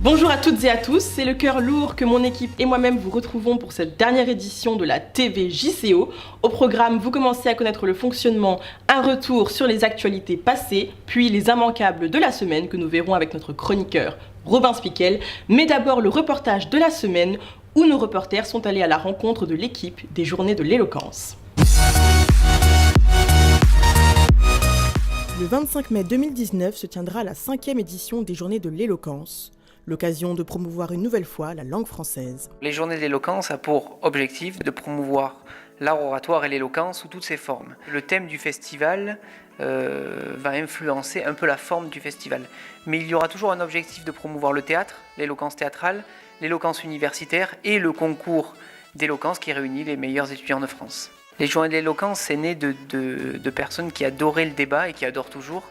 Bonjour à toutes et à tous, c'est le cœur lourd que mon équipe et moi-même vous retrouvons pour cette dernière édition de la TV JCO. Au programme, vous commencez à connaître le fonctionnement, un retour sur les actualités passées, puis les immanquables de la semaine que nous verrons avec notre chroniqueur Robin Spiquel. Mais d'abord le reportage de la semaine où nos reporters sont allés à la rencontre de l'équipe des Journées de l'éloquence. Le 25 mai 2019 se tiendra la 5e édition des Journées de l'éloquence. L'occasion de promouvoir une nouvelle fois la langue française. Les Journées de l'éloquence a pour objectif de promouvoir l'art oratoire et l'éloquence sous toutes ses formes. Le thème du festival va influencer un peu la forme du festival. Mais il y aura toujours un objectif de promouvoir le théâtre, l'éloquence théâtrale, l'éloquence universitaire et le concours d'éloquence qui réunit les meilleurs étudiants de France. Les Journées de l'éloquence, c'est né de personnes qui adoraient le débat et qui adorent toujours.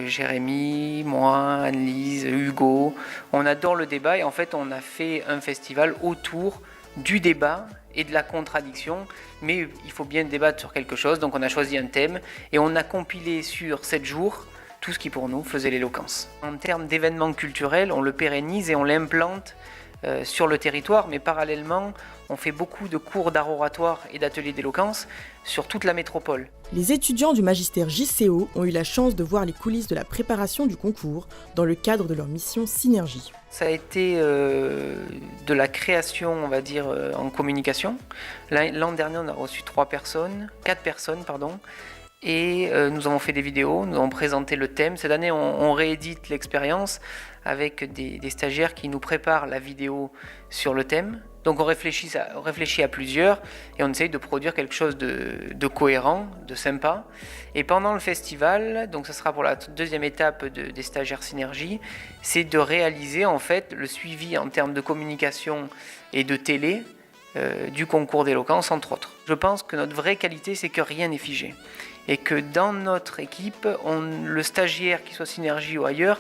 Jérémy, moi, Annelise, Hugo, on adore le débat et en fait on a fait un festival autour du débat et de la contradiction, mais il faut bien débattre sur quelque chose, donc on a choisi un thème et on a compilé sur 7 jours tout ce qui pour nous faisait l'éloquence. En termes d'événements culturels, on le pérennise et on l'implante sur le territoire, mais parallèlement, on fait beaucoup de cours d'art oratoire et d'ateliers d'éloquence sur toute la métropole. Les étudiants du magistère JCO ont eu la chance de voir les coulisses de la préparation du concours dans le cadre de leur mission Synergie. Ça a été de la création, on va dire, en communication. L'an dernier, on a reçu 4 personnes, et nous avons fait des vidéos, nous avons présenté le thème. Cette année, on réédite l'expérience avec des stagiaires qui nous préparent la vidéo sur le thème. Donc on réfléchit à plusieurs et on essaye de produire quelque chose de cohérent, de sympa. Et pendant le festival, donc ce sera pour la deuxième étape des stagiaires Synergie, c'est de réaliser en fait le suivi en termes de communication et de télé du concours d'éloquence entre autres. Je pense que notre vraie qualité, c'est que rien n'est figé. Et que dans notre équipe, le stagiaire, qu'il soit Synergie ou ailleurs,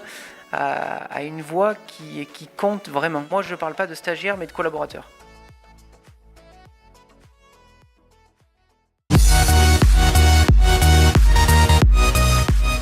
a une voix qui compte vraiment. Moi, je ne parle pas de stagiaire, mais de collaborateur.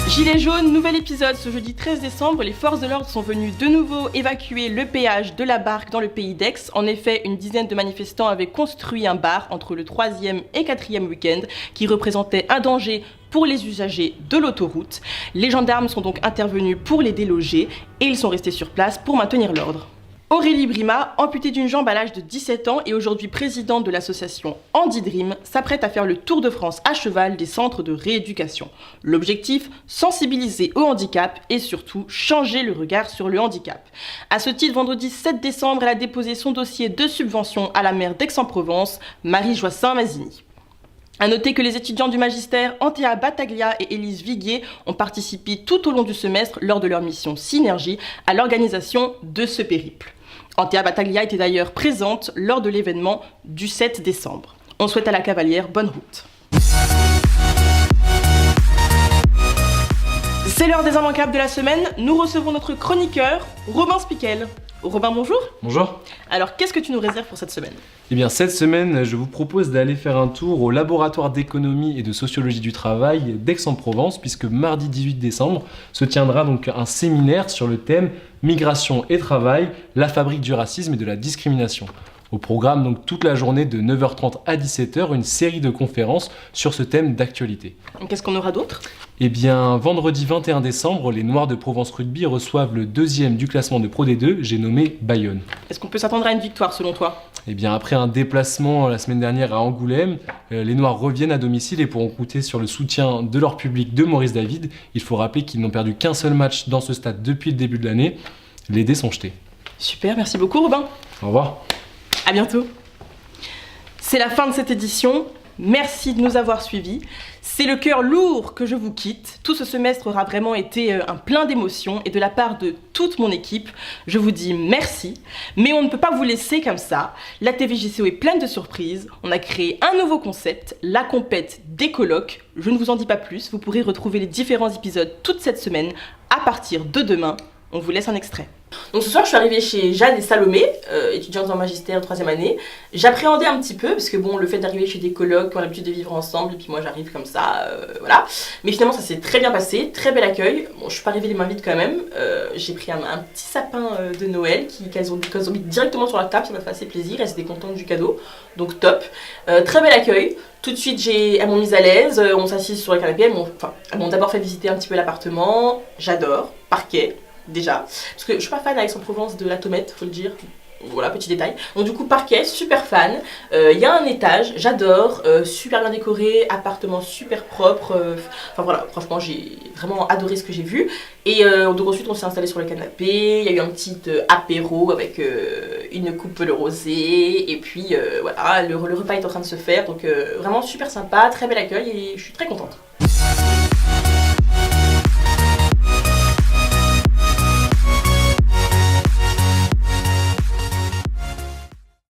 Gilets jaunes, nouvel épisode. Ce jeudi 13 décembre, les forces de l'ordre sont venues de nouveau évacuer le péage de la Barque dans le pays d'Aix. En effet, une dizaine de manifestants avaient construit un bar entre le 3e et 4e week-end qui représentait un danger pour les usagers de l'autoroute. Les gendarmes sont donc intervenus pour les déloger et ils sont restés sur place pour maintenir l'ordre. Aurélie Brima, amputée d'une jambe à l'âge de 17 ans et aujourd'hui présidente de l'association Handy Dream, s'apprête à faire le tour de France à cheval des centres de rééducation. L'objectif, sensibiliser au handicap et surtout changer le regard sur le handicap. À ce titre, vendredi 7 décembre, elle a déposé son dossier de subvention à la maire d'Aix-en-Provence, Marie-Joissin Mazini. A noter que les étudiants du magistère Antea Battaglia et Élise Viguier ont participé tout au long du semestre lors de leur mission Synergie à l'organisation de ce périple. Antea Battaglia était d'ailleurs présente lors de l'événement du 7 décembre. On souhaite à la cavalière bonne route. C'est l'heure des immanquables de la semaine. Nous recevons notre chroniqueur, Robin Spiquel. Robin, bonjour. Bonjour. Alors, qu'est-ce que tu nous réserves pour cette semaine ? Eh bien, cette semaine, je vous propose d'aller faire un tour au laboratoire d'économie et de sociologie du travail d'Aix-en-Provence, puisque mardi 18 décembre se tiendra donc un séminaire sur le thème Migration et travail, la fabrique du racisme et de la discrimination. Au programme, donc toute la journée de 9h30 à 17h, une série de conférences sur ce thème d'actualité. Qu'est-ce qu'on aura d'autre ? Eh bien, vendredi 21 décembre, les Noirs de Provence Rugby reçoivent le 2e du classement de Pro D2, j'ai nommé Bayonne. Est-ce qu'on peut s'attendre à une victoire selon toi ? Eh bien, après un déplacement la semaine dernière à Angoulême, les Noirs reviennent à domicile et pourront compter sur le soutien de leur public de Maurice David. Il faut rappeler qu'ils n'ont perdu qu'un seul match dans ce stade depuis le début de l'année. Les dés sont jetés. Super, merci beaucoup Robin. Au revoir. À bientôt. C'est la fin de cette édition. Merci de nous avoir suivis. C'est le cœur lourd que je vous quitte. Tout ce semestre aura vraiment été un plein d'émotions et de la part de toute mon équipe, je vous dis merci. Mais on ne peut pas vous laisser comme ça. La TVJCO est pleine de surprises. On a créé un nouveau concept, la compète des colocs. Je ne vous en dis pas plus. Vous pourrez retrouver les différents épisodes toute cette semaine à partir de demain. On vous laisse un extrait. Donc ce soir, je suis arrivée chez Jeanne et Salomé, étudiantes en magistère 3e année. J'appréhendais un petit peu, parce que bon, le fait d'arriver chez des colocs qui ont l'habitude de vivre ensemble, et puis moi j'arrive comme ça, voilà. Mais finalement, ça s'est très bien passé, très bel accueil. Bon, je suis pas arrivée les mains vides quand même. J'ai pris un petit sapin de Noël qu'elles ont mis directement sur la table, ça m'a fait assez plaisir, elles étaient contentes du cadeau, donc top. Très bel accueil. Tout de suite, elles m'ont mise à l'aise, on s'assit sur le canapé, elles m'ont d'abord fait visiter un petit peu l'appartement. J'adore, parquet. Déjà, parce que je suis pas fan d'Aix-en-Provence de la tomate, faut le dire. Voilà, petit détail. Donc du coup, parquet, super fan. Il y a un étage, j'adore, super bien décoré, appartement super propre. Enfin voilà, franchement, j'ai vraiment adoré ce que j'ai vu. Et donc ensuite, on s'est installé sur le canapé. Il y a eu un petit apéro avec une coupe de rosé. Et puis voilà, le repas est en train de se faire. Donc vraiment super sympa, très bel accueil et je suis très contente.